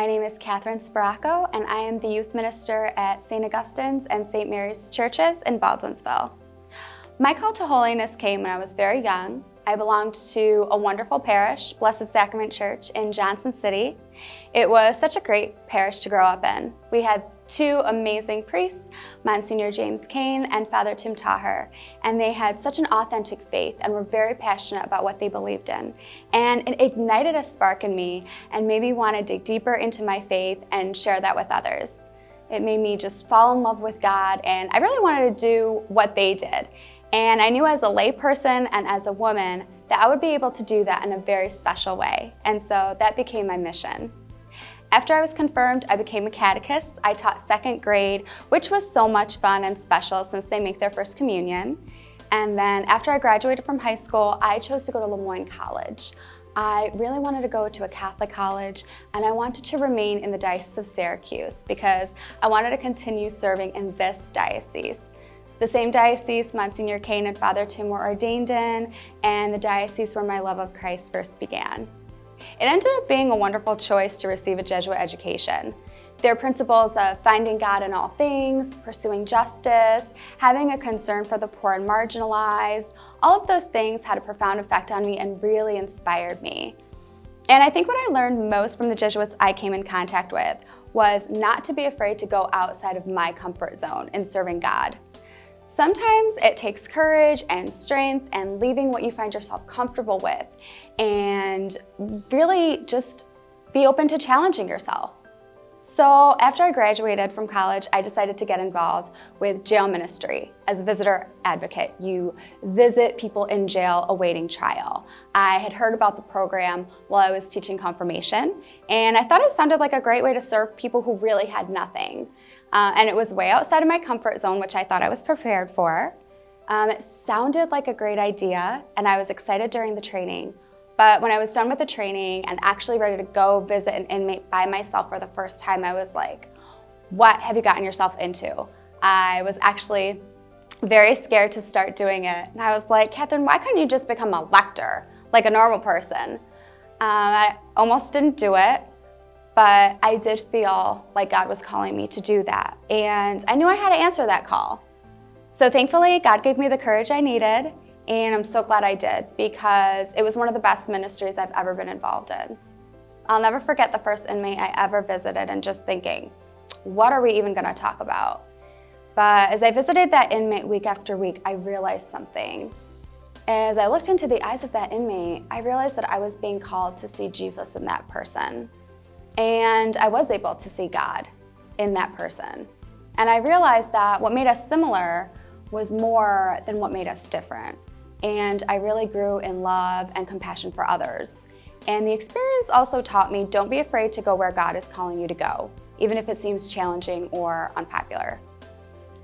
My name is Kathryne Sparaco, and I am the youth minister at St. Augustine's and St. Mary's churches in Baldwinsville. My call to holiness came when I was very young. I belonged to a wonderful parish, Blessed Sacrament Church in Johnson City. It was such a great parish to grow up in. We had two amazing priests, Monsignor James Kane and Father Tim Taher, and they had such an authentic faith and were very passionate about what they believed in. And it ignited a spark in me and made me want to dig deeper into my faith and share that with others. It made me just fall in love with God, and I really wanted to do what they did. And I knew as a lay person and as a woman that I would be able to do that in a very special way. And so that became my mission. After I was confirmed, I became a catechist. I taught second grade, which was so much fun and special since they make their first communion. And then after I graduated from high school, I chose to go to Lemoyne College. I really wanted to go to a Catholic college, and I wanted to remain in the Diocese of Syracuse because I wanted to continue serving in this diocese. The same diocese Monsignor Kane and Father Tim were ordained in, and the diocese where my love of Christ first began. It ended up being a wonderful choice to receive a Jesuit education. Their principles of finding God in all things, pursuing justice, having a concern for the poor and marginalized, all of those things had a profound effect on me and really inspired me. And I think what I learned most from the Jesuits I came in contact with was not to be afraid to go outside of my comfort zone in serving God. Sometimes it takes courage and strength and leaving what you find yourself comfortable with and really just be open to challenging yourself. So after I graduated from college, I decided to get involved with jail ministry as a visitor advocate. You visit people in jail awaiting trial. I had heard about the program while I was teaching confirmation, and I thought it sounded like a great way to serve people who really had nothing. And it was way outside of my comfort zone, which I thought I was prepared for. It sounded like a great idea, and I was excited during the training. But when I was done with the training and actually ready to go visit an inmate by myself for the first time, I was like, what have you gotten yourself into? I was actually very scared to start doing it. And I was like, Kathryne, why couldn't you just become a lector, like a normal person? I almost didn't do it, but I did feel like God was calling me to do that. And I knew I had to answer that call. So thankfully, God gave me the courage I needed. And I'm so glad I did because it was one of the best ministries I've ever been involved in. I'll never forget the first inmate I ever visited and just thinking, what are we even going to talk about? But as I visited that inmate week after week, I realized something. As I looked into the eyes of that inmate, I realized that I was being called to see Jesus in that person. And I was able to see God in that person. And I realized that what made us similar was more than what made us different. And I really grew in love and compassion for others. And the experience also taught me, don't be afraid to go where God is calling you to go, even if it seems challenging or unpopular.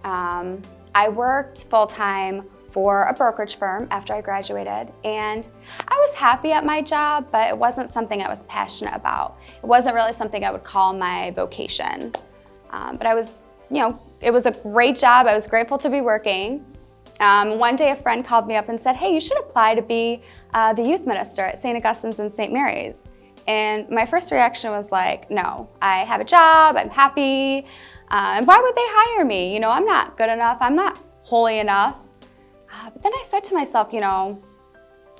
I worked full-time for a brokerage firm after I graduated, and I was happy at my job, but it wasn't something I was passionate about. It wasn't really something I would call my vocation. But I was, it was a great job. I was grateful to be working. One day a friend called me up and said, hey, you should apply to be the youth minister at St. Augustine's and St. Mary's. And my first reaction was like, no, I have a job, I'm happy, and why would they hire me? I'm not good enough, I'm not holy enough. But then I said to myself,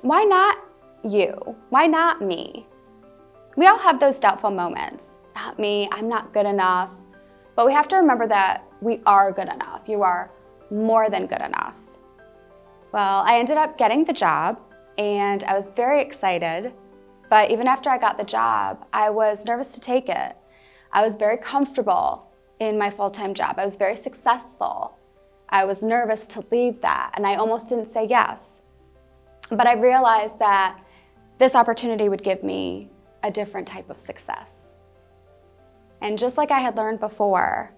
why not you? Why not me? We all have those doubtful moments. Not me, I'm not good enough. But we have to remember that we are good enough. You are more than good enough. Well, I ended up getting the job, and I was very excited. But even after I got the job, I was nervous to take it. I was very comfortable in my full-time job. I was very successful. I was nervous to leave that, and I almost didn't say yes. But I realized that this opportunity would give me a different type of success. And just like I had learned before,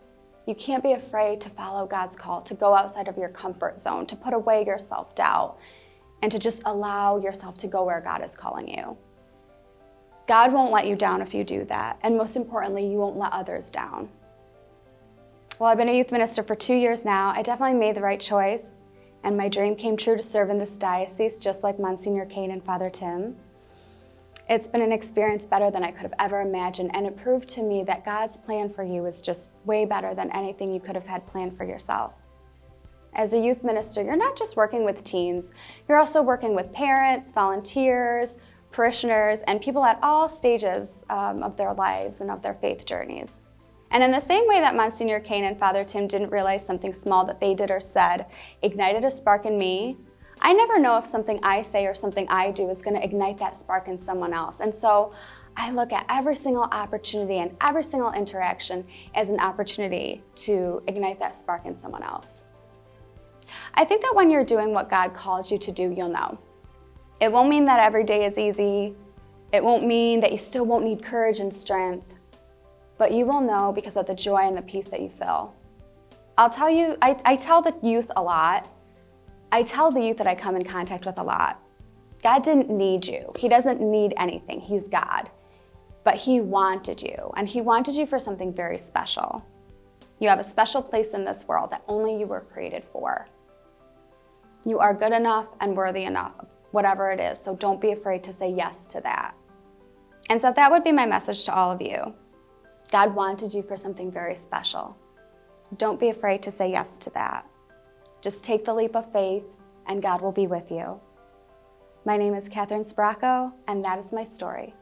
you can't be afraid to follow God's call, to go outside of your comfort zone, to put away your self-doubt, and to just allow yourself to go where God is calling you. God won't let you down if you do that, and most importantly, you won't let others down. Well, I've been a youth minister for 2 years now. I definitely made the right choice, and my dream came true to serve in this diocese, just like Monsignor Kane and Father Tim. It's been an experience better than I could have ever imagined, and it proved to me that God's plan for you is just way better than anything you could have had planned for yourself. As a youth minister, you're not just working with teens, you're also working with parents, volunteers, parishioners, and people at all stages of their lives and of their faith journeys. And in the same way that Monsignor Kane and Father Tim didn't realize something small that they did or said ignited a spark in me, I never know if something I say or something I do is going to ignite that spark in someone else. And so I look at every single opportunity and every single interaction as an opportunity to ignite that spark in someone else. I think that when you're doing what God calls you to do, you'll know. It won't mean that every day is easy. It won't mean that you still won't need courage and strength, but you will know because of the joy and the peace that you feel. I'll tell you, I tell the youth a lot. I tell the youth that I come in contact with a lot. God didn't need you. He doesn't need anything. He's God. But He wanted you, and He wanted you for something very special. You have a special place in this world that only you were created for. You are good enough and worthy enough, whatever it is, so don't be afraid to say yes to that. And so that would be my message to all of you. God wanted you for something very special. Don't be afraid to say yes to that. Just take the leap of faith, and God will be with you. My name is Kathryne Sparaco, and that is my story.